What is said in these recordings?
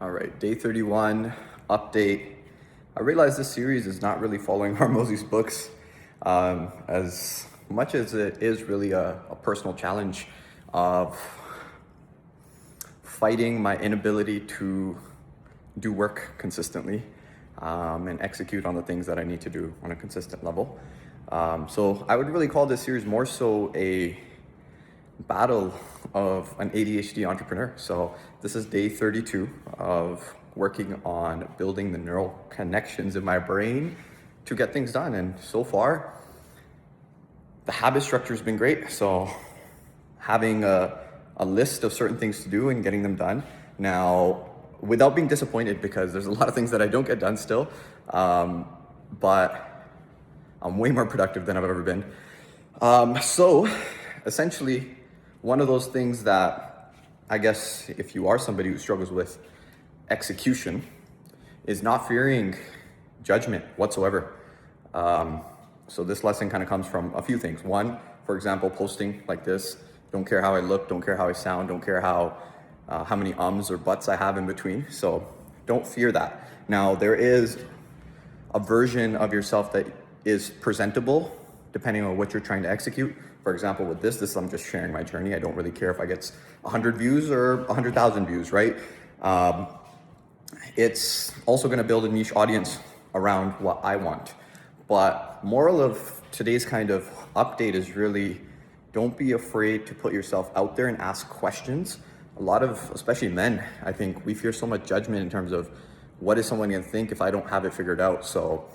All right, day 31, update. I realize this series is not really following Hormozi's books as much as it is really a personal challenge of fighting my inability to do work consistently and execute on the things that I need to do on a consistent level. So I would really call this series more so a battle of an ADHD entrepreneur. So this is day 32 of working on building the neural connections in my brain to get things done. And so far, the habit structure has been great. So having a list of certain things to do and getting them done. Now, without being disappointed, because there's a lot of things that I don't get done still, but I'm way more productive than I've ever been. So essentially, one of those things that I guess if you are somebody who struggles with execution is not fearing judgment whatsoever. So this lesson kind of comes from a few things. One, for example, posting like this. Don't care how I look, don't care how I sound, don't care how many ums or buts I have in between. So don't fear that. Now, there is a version of yourself that is presentable depending on what you're trying to execute. For example, with this I'm just sharing my journey. I don't really care if I get 100 views or 100,000 views, right? It's also gonna build a niche audience around what I want. But moral of today's kind of update is really, don't be afraid to put yourself out there and ask questions. A lot of, especially men, I think we fear so much judgment in terms of what is someone gonna think if I don't have it figured out. So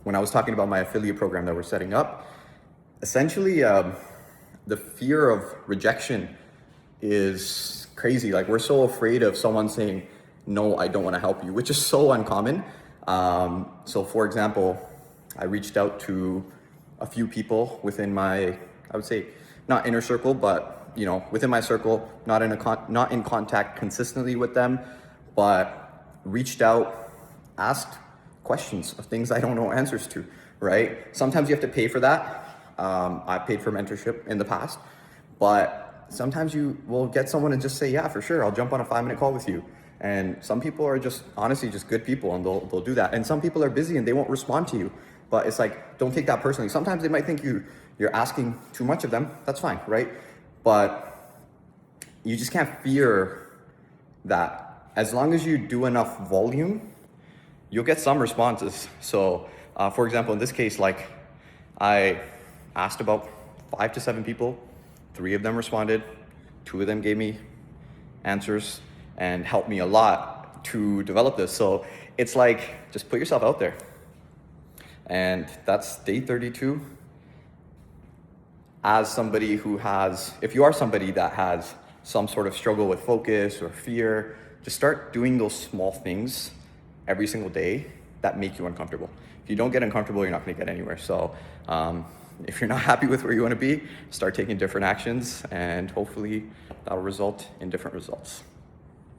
when I was talking about my affiliate program that we're setting up, essentially the fear of rejection is crazy. Like, we're so afraid of someone saying, no, I don't wanna help you, which is so uncommon. So for example, I reached out to a few people within my, I would say, not inner circle, but within my circle, not in contact consistently with them, but reached out, asked questions of things I don't know answers to, right? Sometimes you have to pay for that. I've paid for mentorship in the past, but sometimes you will get someone and just say, yeah, for sure, I'll jump on a 5-minute call with you. And some people are just honestly just good people and they'll do that. And some people are busy and they won't respond to you. But it's like, don't take that personally. Sometimes they might think you're asking too much of them. That's fine, right? But you just can't fear that. As long as you do enough volume, you'll get some responses. So for example, in this case, like, I asked about 5 to 7 people, 3 of them responded, 2 of them gave me answers and helped me a lot to develop this. So it's like, just put yourself out there. And that's day 32. As somebody who has, if you are somebody that has some sort of struggle with focus or fear, just start doing those small things every single day that make you uncomfortable. If you don't get uncomfortable, you're not gonna get anywhere. So if you're not happy with where you wanna be, start taking different actions and hopefully that'll result in different results.